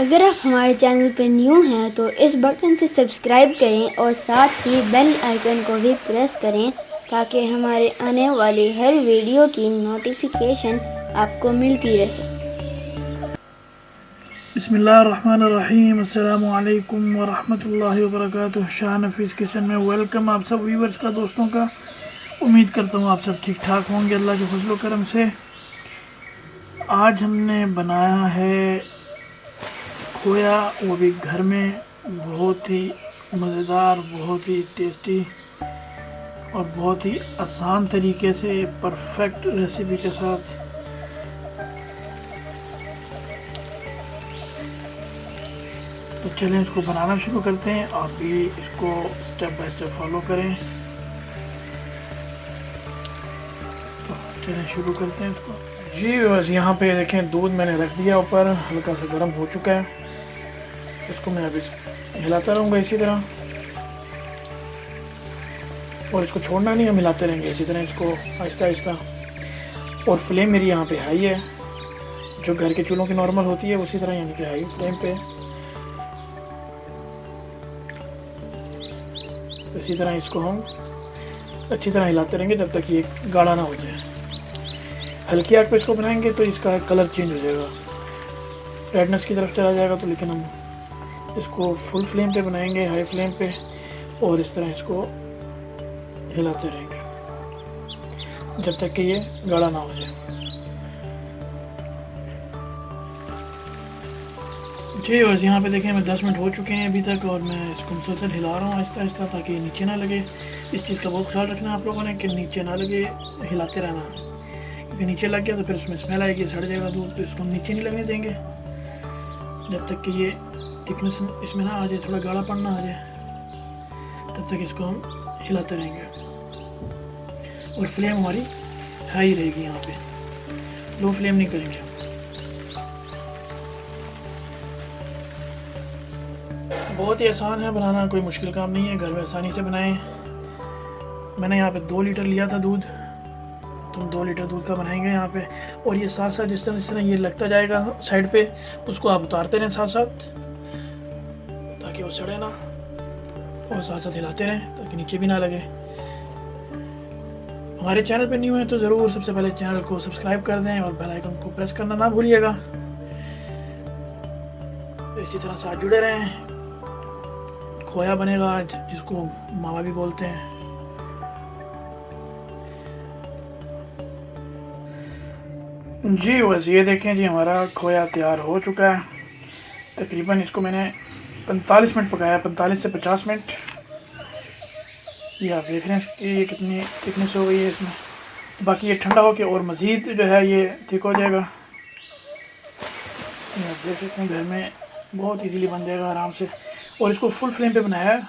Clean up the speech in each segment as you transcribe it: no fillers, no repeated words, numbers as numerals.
अगर आप हमारे चैनल पर न्यू हैं तो इस बटन से सब्सक्राइब करें और साथ ही बेल आइकन को भी प्रेस करें ताकि हमारे आने वाली हर वीडियो की नोटिफिकेशन आपको मिलती रहे। बिस्मिल्लाहिर्रहमानिर्रहीम। अस्सलामु अलैकुम वरहमतुल्लाहि वबरकातुहू। शाह नफीस किचन में वेलकम आप सब व्यूवर्स का, दोस्तों का। उम्मीद करता हूँ आप सब ठीक ठाक होंगे अल्लाह के फजल करम से। आज हमने बनाया है खोया, वो भी घर में, बहुत ही मज़ेदार, बहुत ही टेस्टी और बहुत ही आसान तरीके से, परफेक्ट रेसिपी के साथ। तो चलें इसको बनाना शुरू करते हैं। आप भी इसको स्टेप बाय स्टेप फॉलो करें। तो चलें शुरू करते हैं इसको। जी बस यहाँ पे देखें, दूध मैंने रख दिया ऊपर, हल्का सा गर्म हो चुका है। इसको मैं अभी हिलाता रहूँगा इसी तरह, और इसको छोड़ना नहीं, हम हिलाते रहेंगे इसी तरह इसको आहिस्ता आहिस्ता। और फ्लेम मेरी यहाँ पे हाई है, जो घर के चूल्हों की नॉर्मल होती है उसी तरह, यानी कि हाई फ्लेम पे। इसी तरह इसको हम अच्छी तरह हिलाते रहेंगे जब तक ये गाढ़ा ना हो जाए। हल्की आग पे इसको बनाएंगे तो इसका कलर चेंज हो जाएगा, रेडनेस की तरफ चला जाएगा। तो लेकिन हम इसको फुल फ्लेम पे बनाएंगे, हाई फ्लेम पे, और इस तरह इसको हिलाते रहेंगे जब तक कि ये गाढ़ा ना हो जाए। जी बस यहाँ पे देखें, मैं 10 मिनट हो चुके हैं अभी तक, और मैं इसको मुसलसल हिला रहा हूँ आहिस्ता आहिस्ता, ताकि नीचे ना लगे। इस चीज़ का बहुत ख्याल रखना है आप लोगों ने कि नीचे ना लगे, हिलाते रहना, क्योंकि नीचे लग गया तो फिर उसमें स्मेल आएगी, सड़ जाएगा दूध। तो इसको हम नीचे नहीं लगने देंगे जब तक कि ये थिकनेस इसमें ना आ जाए, थोड़ा गाढ़ापन ना आ जाए, तब तक इसको हम हिलाते रहेंगे। और फ्लेम हमारी हाई रहेगी, यहाँ पे लो फ्लेम नहीं करेंगे। बहुत ही आसान है बनाना, कोई मुश्किल काम नहीं है, घर में आसानी से बनाएं। मैंने यहाँ पे 2 लीटर लिया था दूध, तो हम 2 लीटर दूध का बनाएंगे यहाँ पे। और ये साथ साथ जिस तरह ये लगता जाएगा साइड पे, उसको आप उतारते रहें साथ साथ, ताकि वो सड़े ना, और साथ साथ हिलाते रहें ताकि नीचे भी ना लगे। हमारे चैनल पे न्यू है तो ज़रूर सबसे पहले चैनल को सब्सक्राइब कर दें और बेल आइकन को प्रेस करना ना भूलिएगा। इसी तरह साथ जुड़े रहें। खोया बनेगा आज, जिसको मावा भी बोलते हैं। जी बस ये देखें जी, हमारा खोया तैयार हो चुका है। तकरीबन इसको मैंने 45 मिनट पकाया, 45 से 50 मिनट। ये आप देख रहे हैं कि ये कितनी थिकनेस हो गई है इसमें। बाकी ये ठंडा होकर और मज़ीद जो है ये थिक हो जाएगा। ये आप देख सकते हैं, घर में बहुत इजीली बन जाएगा आराम से। और इसको फुल फ्लेम पे बनाया है,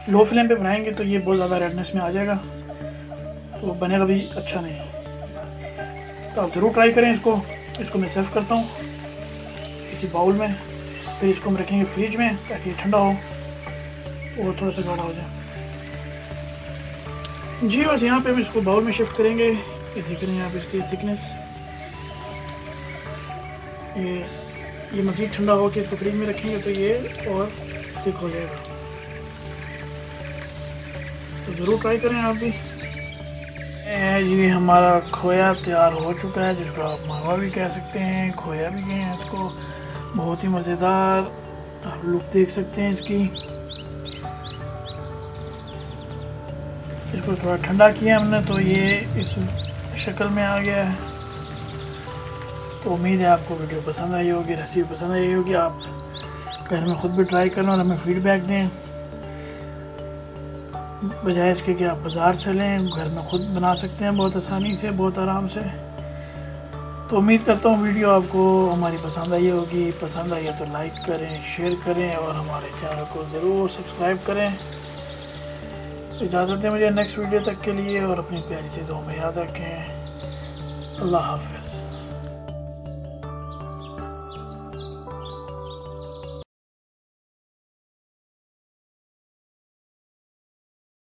लो फ्लेम पे बनाएंगे तो ये बहुत ज़्यादा रेडनेस में आ जाएगा, तो बनेगा भी अच्छा नहीं। तो आप ज़रूर ट्राई करें इसको। इसको मैं सर्व करता हूँ किसी बाउल में, फिर इसको हम रखेंगे फ्रिज में ताकि ये ठंडा हो और थोड़ा सा गाढ़ा हो जाए। जी बस यहाँ पे हम इसको बाउल में शिफ्ट करेंगे। ये देख रहे हैं आप इसकी थिकनेस। ये मज़ीद ठंडा हो के इसको फ्रिज में रखेंगे तो ये और थिक हो जाएगा। तो ज़रूर ट्राई करें आप भी। ये हमारा खोया तैयार हो चुका है, जिसको आप मावा भी कह सकते हैं, खोया भी कहें हैं इसको। बहुत ही मज़ेदार, आप लुक देख सकते हैं इसकी। इसको थोड़ा ठंडा किया हमने तो ये इस शक्ल में आ गया है। तो उम्मीद है आपको वीडियो पसंद आई होगी, रेसिपी पसंद आई होगी। आप घर में ख़ुद भी ट्राई करना और हमें फीडबैक दें, बजाय इसके कि आप बाज़ार चलें। घर में ख़ुद बना सकते हैं बहुत आसानी से, बहुत आराम से। तो उम्मीद करता हूँ वीडियो आपको हमारी पसंद आई होगी। पसंद आई है तो लाइक करें, शेयर करें और हमारे चैनल को ज़रूर सब्सक्राइब करें। इजाज़त दें मुझे नेक्स्ट वीडियो तक के लिए, और अपनी प्यारी सी दुआ में याद रखें। अल्लाह हाफ़िज़।